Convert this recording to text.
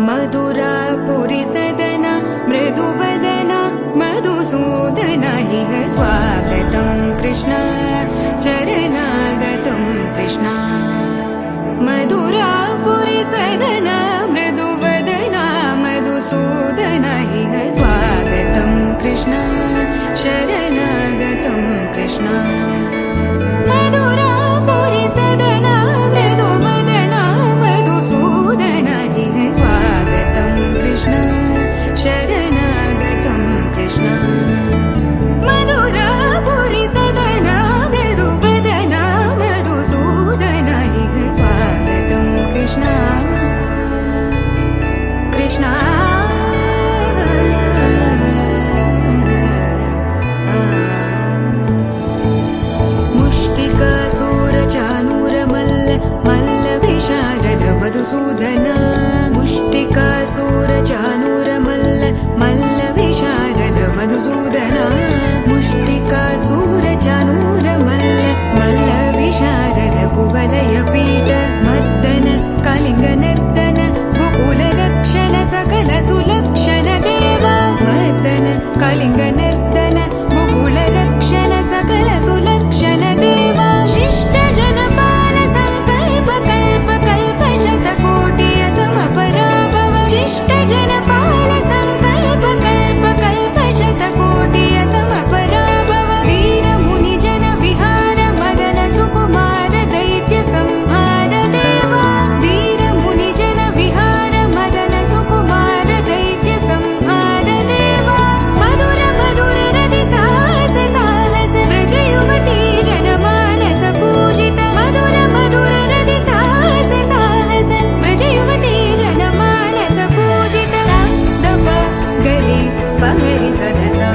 मधुरापुरी सदना मृदुवदना मधुसूदन इह स्वागतं कृष्ण चरणागतं कृष्ण मधुरापुरी सदना मृदुवदना मधुसूदन इह स्वागतं कृष्ण शरणागतं कृष्ण मधुरापुरी सदना मृदुवदना मधुसूदन इह स्वागतं कृष्ण शरणागतं कृष्ण मधुरापुरी सदना मृदुवदना मधुसूदन इह स्वागतं कृष्ण कृष्ण मधुसूदन मुष्टिकासुरचाणूरमल्ल मल्ल विशारद मधुसूदन मुष्टिकासुरचाणूरमल्ल मल्ल विशारद कुवलयपीठ मर्दन कलिङ्गनर्तन गोकुलरक्षण सकल सुलक्षण देवा मर्दन कलिङ्गनर्तन गोकुलरक्षण सकल सुलक्षण देवा शिष्ट जनपाल संकल्प कल्प कल्प शतकोटि असमपराभव शिष्ट जनपाल संकल्प कल्प कल्प शतकोटि असमपराभव वीर मुनि जन विहार मदन सुकुमार दैत्य संहार देवा वीर मुनि जन विहार मदन सुकुमार दैत्य संहार देवा मधुर मधुर रति साहस साहस व्रज युवती जनमानस पूजित मधुर मधुर रति साहस साहस व्रज युवती जनमानस पूजित सा द प गरि पगरि सदसा